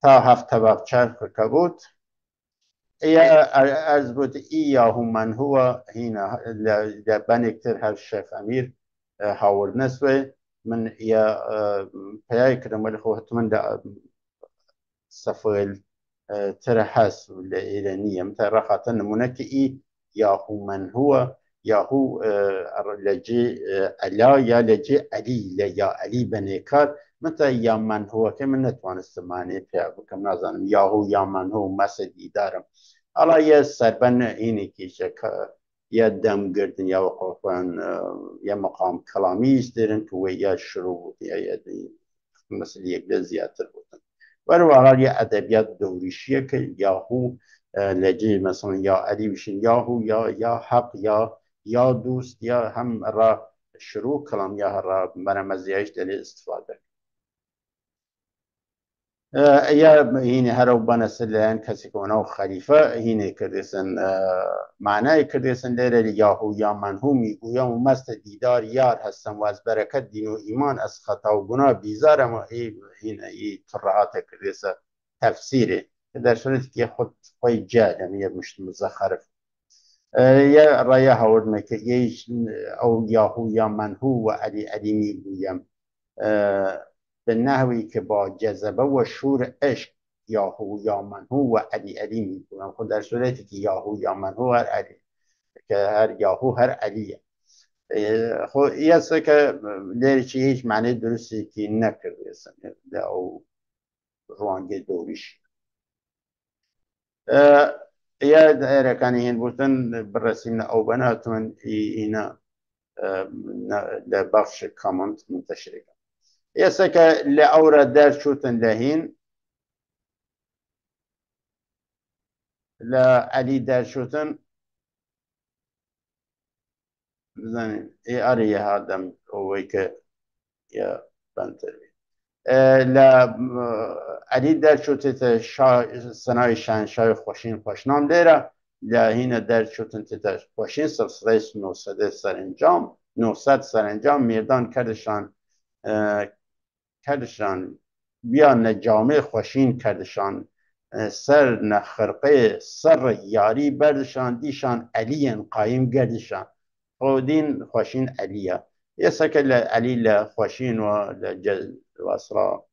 S1: تا هفت طبق چرخ كبوت يا از بود إياه من هو هنا لبنكتر هر شيخ أمير هاورد نسوي من يا بياي كرم ولي خو هتمن سفويل ترى حاس الإيرانية مثل رخصة نمونك ياهو من هو ياهو لجي ألا يا لجي علي يا علي بنيكار متى يا من هو كم نتوان السمانة فيها كم نازن ياهو يا من هو مسد إدارة الله يا سربن إني كيشك يا دم قردن يا وقفان يا مقام كلامي يسترن كويا شروع يا مثل يقدر زيادة الوطن وروارا يا أدبيات دوريشية ياهو لجي مثلا يا علي بشين ياهو يا حق يا دوست يا هم را شروع كلام يا را مرمزيش دليل استفادة يا هنا هرو بنا سلان كسيكونا وخليفة هنا كردسن معناه كردسن ليرة ياهو يا من هم يقويا ومست ديدار يار هستن واز بركات دين وإيمان أس خطا وقنا بيزار ما هنا ترعات كردسة تفسيره در صورت که خود خوی جاد يعني مش مزخرف يا رايا هورد ما كيش أو ياهو يا من هو وعلي عليمي ويم بالنحوی که با جذبه و شور عشق یاهو یا من هو و علی علی میگویم خود در صورتی که یاهو یا من هو هر علی که هر یاهو هر علیه خب یه است که لیرچی هیچ معنی درستی که نکرده او روانگه دوریش یا رکانی هین بودن برسیم او بناتون اینا لبخش کامنت منتشر کنم يسك لأورا دار شوتن لهين لا علي دار شوتن بزنین ای آره هادم اوی که یا بنتر ل علی در شوتت سنای شهنشاه خوشین خوشنام دیره لهین در شوتت خوشین سلسله 900 سرانجام 900 سرانجام میردان کردشان بیا نجامه خوشین کردشان سر نخرقه سر یاری بردشان دیشان علی قایم گردشان خودین خوشین علیه یه سکل علی لخوشین و لجسرا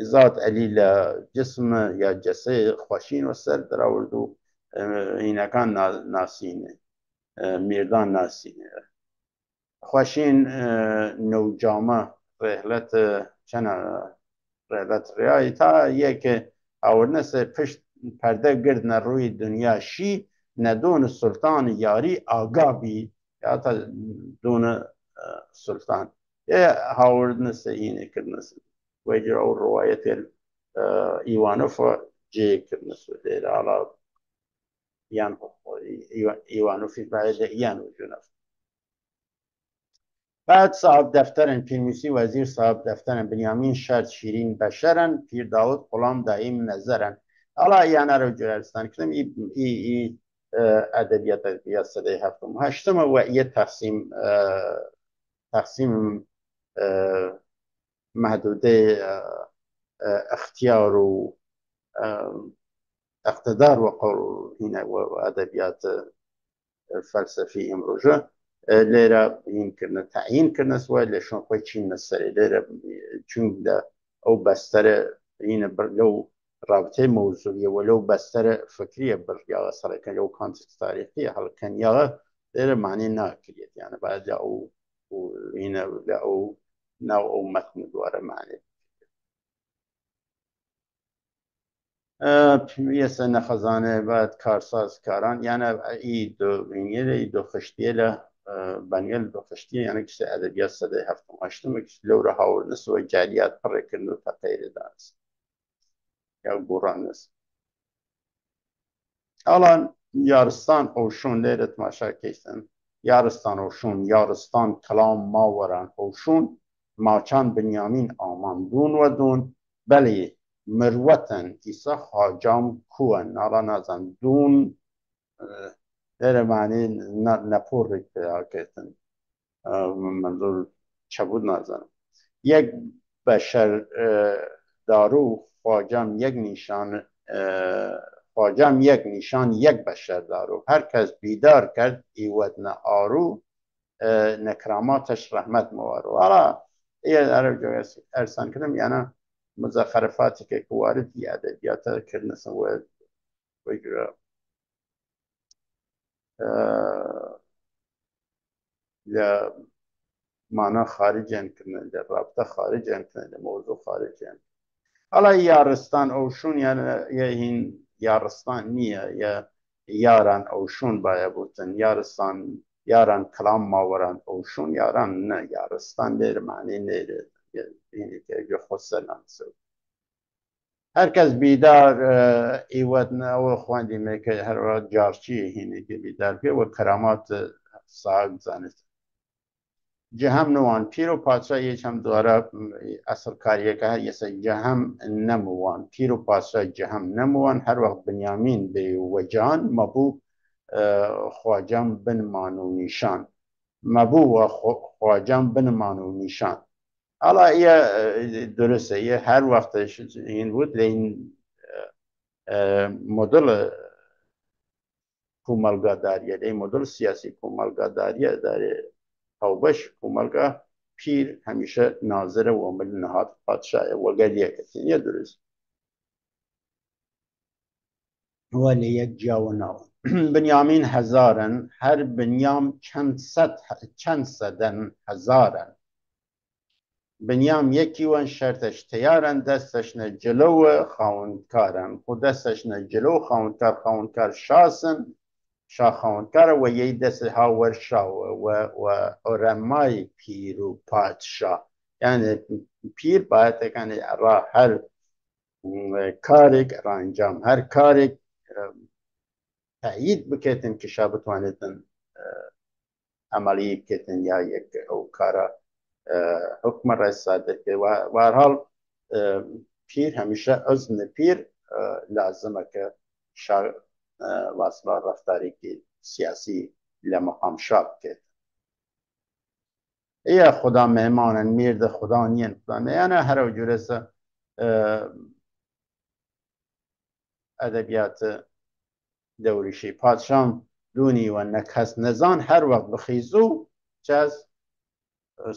S1: ذات علی لجسم یا جسه خوشین و سر در آوردو اینکان ناسینه میردان ناسینه خوشین نوجامه رحلت چنه رحلت ریایی تا یک آورنس پشت پرده گرد روی دنیا شی ندون سلطان یاری آگاه بی یا تا دون سلطان یه هاوردنس اینه کردنس ویجر او روایت ایوانوف جی کردنس دیر حالا یان ایوانوفی باید یانو جنف بعد صاحب دفترن پیرمیسی وزیر صاحب دفترن بنیامین شرط شیرین بشرن پیر داود غلام دایم نظرن حالا یعنی رو جرستان کردم ای ادبیات صده هفتم هشتم و یه تقسیم محدوده اختیار و اقتدار و ادبیات فلسفی امروزه ليرة يمكن تعيين كنا سواء لشون قويتشين السري ليرة چون دا او بستر لو رابطه موضوعية ولو بستر فكرية برياغة صار كان لو كونتكست تاريخية هل كان ياغة ليرة معني ناكريت يعني بعد او هنا او نوع متن دوارة معني یه سنه خزانه بعد کارساز کاران یعنی ای دو خشتیه بنیل دو خشتیه یعنی کسی ادبیات صده هفتم هشتم کسی لوره هاورنس و جالیات پر کنو تقییر دانست یا گوران نست الان یارستان اوشون لیرت ماشا کشتن یارستان اوشون یارستان کلام ماوران اوشون ماچان بنیامین آمان دون و دون بلی مروتن ایسا خاجام کوان نالا نازن دون در معنی نپور ریکتیا کتن منظور چبود نازن یک بشر دارو خواجم یک نشان خواجم یک نشان یک بشر دارو هر کس بیدار کرد ایود آرو نکراماتش رحمت موارو حالا یه عرب جو ارسان کردم یعنی مزخرفاتی که وارد یه ادبیات کردن و بگیره یا معنی خارجن کردن یا رابطه خارجن کردن یا موضوع خارجن حالا یارستان اوشون یعنی یه این یارستان نیه یا یاران اوشون باید بودن یارستان یاران کلام ماوران اوشون یاران نه یارستان دیر معنی نیره اینی که جو خسته نمسو هر کس بیدار ایواد نه و خواندی میکه هر وقت جارچی هینی که بیدار که و کرامات صاحب زانست جهم نوان پیر و پادشاه یه هم دواره اصل کاریه که هر یه جهم نموان پیر و پادشاه جهم نموان هر وقت بنیامین به وجان مبو خواجم بن مانو نیشان مبو و خواجم بن مانو نیشان حالا یه درسته یه هر وقتش این بود لین مدل کوملگاداریه لین مدل سیاسی کوملگاداریه داره توبش کوملگا پیر همیشه ناظر و عمل نهاد پادشاه و گلیه کسی یه درست ولی یک جاوناو بنیامین هزارن هر بنیام چند صدن هزارن بنیام یکی وان شرطش تیارن دستش نه جلو خاونکارن خود دستش نه جلو خاونکار شاسن شاه خاونکار و یه دست ها ورشا و رمای پیر و پادشاه یعنی پیر باید کنه را هر کاری را انجام هر کاری تأیید بکتن که شا بتوانیتن عملی بکەن یا یەک ئەو کارە حکومە ڕێسا دەکەێت و هەر حاڵ پیر هەمیشە ئەزنە پیر لازمە کە واسبا ڕەفتارێکی سیاسی لە مەقام شا بکێت. ئەیە خدا مێمانن مێردە خدا نیەن یانە هەرە جورەسە ئەدەبیات دەوریشی پادشام دونیوە نەکەس نەزان هەر وەک بخیزوو چەس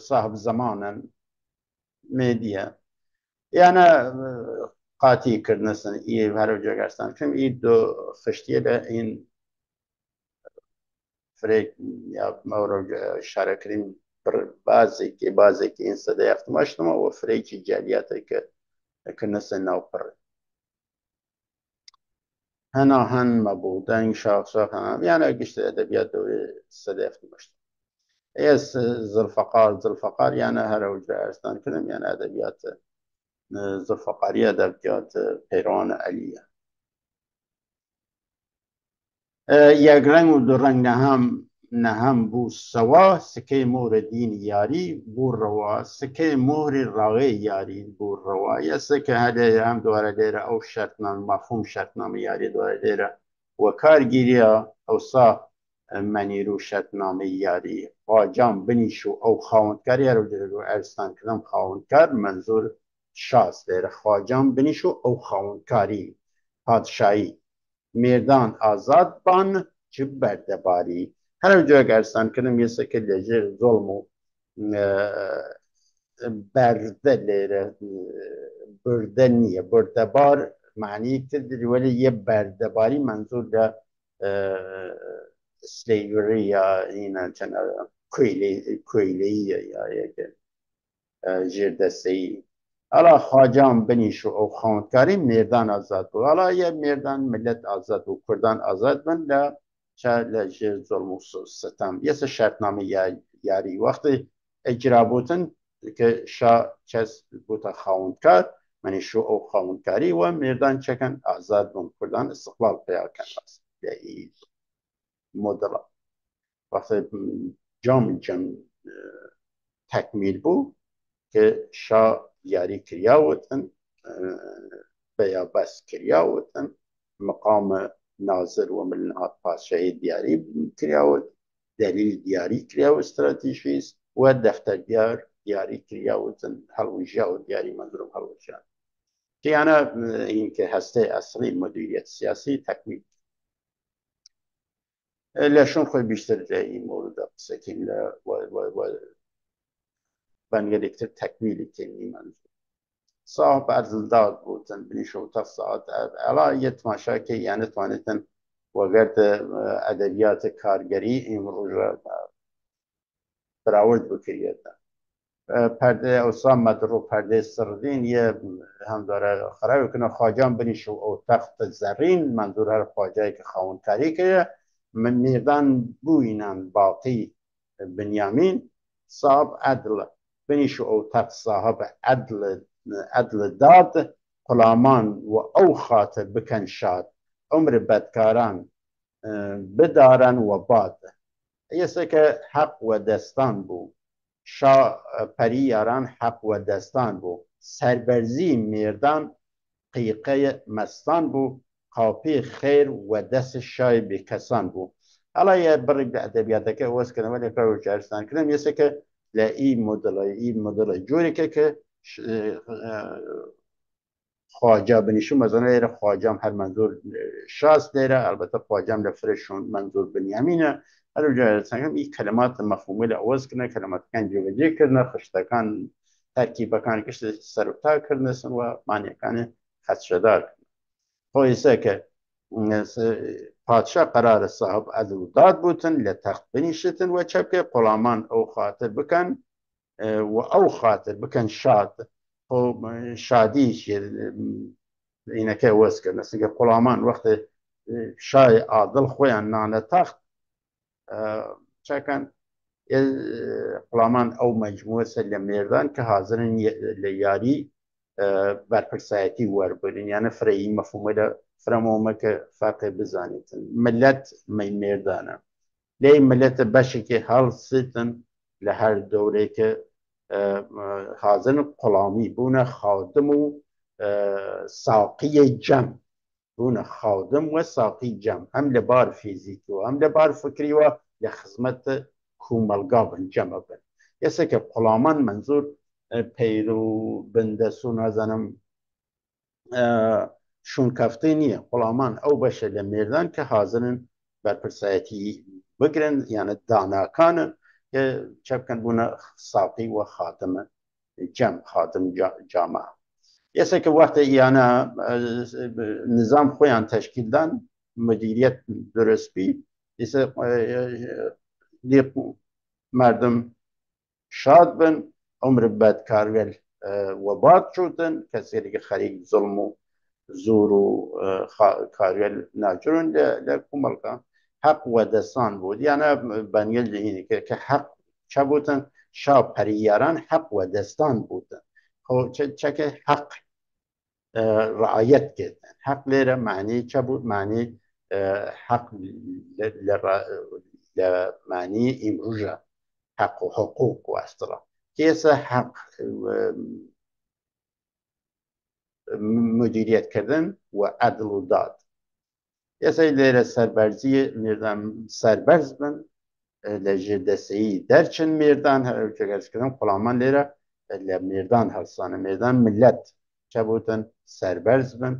S1: صاحب زەمانن مێدیە یانە قاتی کردنسن ئی هەرە جێگەرستان کەم ئی دو خشتیە لە ئین فرێک یا مەورە شارەکرین بازێکی ئین سەدە یافتماشتمەوە فرێکی جالیاتێکە کردنسن ناوپڕ هەنا هەن مەبوو دەنگ شاخشاخ یانە گشتە ئەدەبیات دەورێ سەدە یافتماشت ئێس زلفەقار یانە هەرە جێگەرستان کردم یانە ئەدەبیات زلفەقاریە ئەدەبیات پەیڕەوانە ئەلیە یەکڕەنگ و دوڕەنگ نەهەم بوو سەوا سکەی مۆرە دینی یاری بوو ڕەوا سکەی مۆری ڕاغەی یاری بوو ڕەوا یەسەکە هەلەیە هەم دوارە لێرە ئەو شەرتنام مەفهوم شەرتنامە یاری دوارە لێرە وە کارگیریە ئەوسا مەنیر و شەرتنامەی یاری خواجام بنیش و ئەو خاوەندکاری هەرە ئەرستانکردن خاوەندکار منزور شاس لێرە خواجام بنیش و ئەو خاوەندکاری پادشایی مێردان ئازاد بان چ بەردەباری هەرە جۆگە ئەرستانکردن یەسەکە لەژێر زۆڵم و بەردە لێرە بردە نییە بردەبار معنی کرد وەلی یە بەردەباری منزور لە سلەیڤری یا هینە چەنە کوێیلەیە یا یەکە ژێردەستەیی ئەلا خواجام بنیش و ئەو خاوەندکاری مێردان ئازاد بوو ئەلا یە مێردان ملەت ئازاد و کوردان ئازاد بن لە ژێر زۆڵم و ستەم یەسە شەرتنامە یاری وەختی ئەجرابوتن کە شا کەس بووتە خاوەندکار منیش و ئەو خاوەندکاری وە مێردان چەکەن ئازاد بوون کوردان ئیستیقلال پیاکەن مۆدڵە وەختی جام تەکمیل بوو کە شا یاری کریاوتن بەیا بەس کریاوتن مقامە نازر و ملنات پادشاهی دیاری کریاوت دلیل دیاری کریاو استراتیژیست و دەفتەر دیاری کریاوتن هەڵویژیا و دیاری مەندروم هەڵویژیان کیانە اینکە هەستەی ئەسڵی مدیریەت سیاسی تەکمیل لە شوم خۆی بیشتر لە این مۆردە قسەکەین لە بەنگەلێکتر تەکمیلی تێنی منزور صاحب ئەرزلداد بوتن بنیشەوتە ساعت ئەلا یە تماشاکە یانە توانێتن وەگەردە ئەدەبیاتە کارگەری ئیمڕۆژە براورد بکرێتە پەردە ئەوسا مەدڕۆ پەردەی سڕدین یە هەمدارە خراوێکنە خواجام بنیش و ئەو تەختە زەڕین منزور هەر خواجایکە خاوەندکاری کردە من مێردان بووینان باقی بنیامین صاحب عەدڵە بنیش و ئەو تەخت صاحب عەدڵ داد قوڵامان و ئەو خاتر بکەن شاد عمر بەدکاران بدارن و باد یەسەکە حەق و دەستان بوو شا پەری یاران حەق و دەستان بوو سەربەرزی مێردان قیقەی مەستان بوو قاپی خێر و دەست شای بێکەسان بوو ئەڵا یە بڕێک لە ئەدەبیاتەکە وەستکردنەوە لێکا و جارستانکردن یەسەکە لە ئی مۆدڵە جۆرێکە کە خواجا بنیشو مەزەنە لێرە خواجام هەر منزور شاس لێرە ئەلبەتە خواجام لە فرشون منزور بنیامینە هەرو جارستانکردن ئی کەلمات مەفهومی لە ئەوەستکردنە کەلماتەکان جێبەجێکردنە خشتەکان تەرکیبەکان گشت سەرۆتاکردنەسن و مانیەکانی خەدشەدار خۆیسەکە پادشا قرارە صاحب عەدڵ داد بوتن لە تەخت بنیشتن و چەپکە قوڵامان ئەو خاتر بکەن و ئەو خاتر بکەن شاد شادیش اینەکە وەستکردنە سنگە قوڵامان وەختێ شای عادڵ خۆیان نانە تەخت چەکەن قوڵامان ئەو مەجموعە لە مێردان کە حازرن لە یاری بەرپرسایەتی وەربگرن یانە فرەیی مەفهومە لە فرەمۆمە کە فەرقێ بزانێتن ملەت مێردانە لی ملت بشکی هەڵ ستن لە هەر دەورێکە حاضن قوڵامی بوونە خادم و ساقیە جەم بوونە خادم و ساقی جەم هەم لە بار فیزیکیەوە هەم لە بار فکریوە لە خزمەتە کومەلگا بن جەمە بن یەسێکە قوڵامان منزور پەیر و بندەس و نازانم شونکەفتەی نییە قوڵامان ئەو بەشە لە مێردان کە حاضرن بەرپرسایەتی بگرن یانە داناکانن کە چە بکەن بوونە ساقی و خاتمە جەم خاتم جامە یەسێکە وەختە یانە نظام خۆیان تەشکیلدان مدیریەت درستبی مردم شاد بن عمر بەدکارگەل وەبات چوتن کەسێکی خەریک زڵم و زۆر و کارگەل ناچرن لە کومەڵگا حەق وەدەستان بوو دیانە بەنگەل لەهینێکە کە حەق چە بوتن شا پەریاران حەق وەدەستان بوتن چەکە حەق رعایەت کردن حەق لێرە معنی چە بود معنی حەق لە معنی ئیمروژە حەق و حقوق واستڕە کێسە حەق مدیریەتکردن و عەدڵ و داد یەسەی لێرە سەربەرزی مێردان سەربەرز بن لە ژێر دەستەیی دەرچن مێردان هەرکردن قوڵامان لێرە لە مێردان هەڵسانە مێردان ملەت چە بوتن سەربەرز بن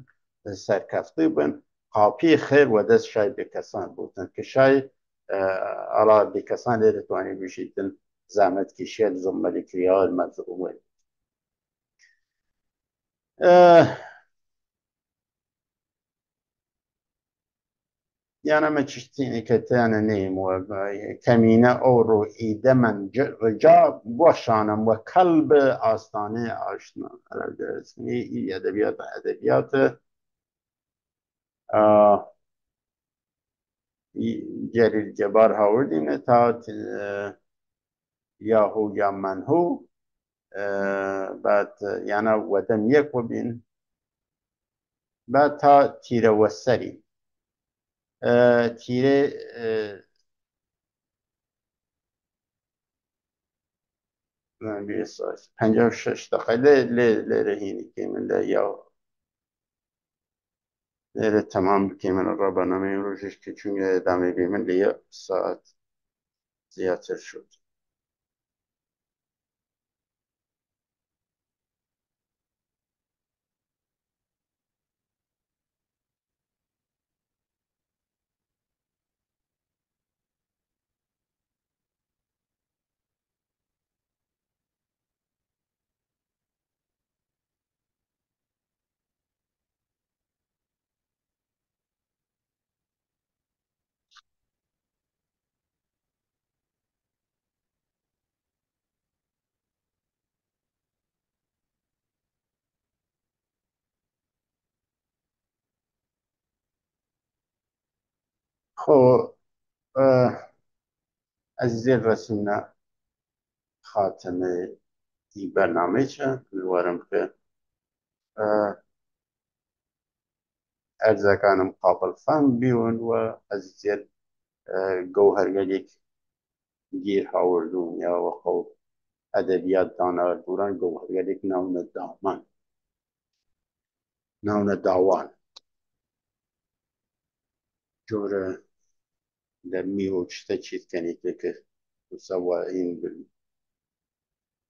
S1: سەرکەفتی بن قاپی خێر و دەست شای بێکەسان بوتن کە شای ئەڵا بێکەسان لێ دەتوانێت بژیتن زەحمەت کێشێت زڵمەلی کریاوە مەزڵومێ یانەمە چشتینێکەتیانە نیم و کەمینە ئەو ڕۆئیدە من ڕجا بۆشانم وە کەلب ئاستانێ ئاشنا ئەدەبیاتە ئەدەبیاتە جەلیل جەبار هاوردینە تا یاهو یا منهو بعد یانە وەدەم یەک وبین بعد تا تیرە وەسەری تیرێ پەنجا و شەش دقە لێرە هینی من لە یا لێرە تەمام بکەی من ڕابەنامەی ڕۆژش کە چونکە ئەدامەی بێ من لە یە ساعت زیاتر شد خۆ عزیزێ ڕەسینە خاتمەی بەرنامەیچە میوارم کە ئەرزەکانم قابل فەهم بیون و عزیزێت گەوهەرگەلێک گیر هاوردوون یاوە خۆ ئەدەبیات داناوەربووران گەوهەرگەلێک ناونە دامان ناونە داوان جۆرە لە میوە شتە چیتکەنێکە کە وسەوە این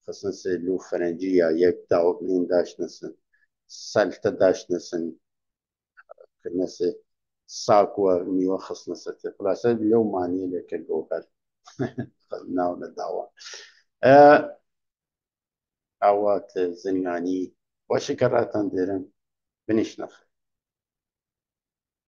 S1: خستن سێلو فەرەنجی یا یەک داوەین داشنەسن سەلتە داشنەسن کردنەسێ ساکووە میوە خستنەسە خلاصە لەو مانیە لێکە گەوهەر ناونە داوان ئاوات زنگانی باشە کە ڕاتان دێرم بنیشنەخ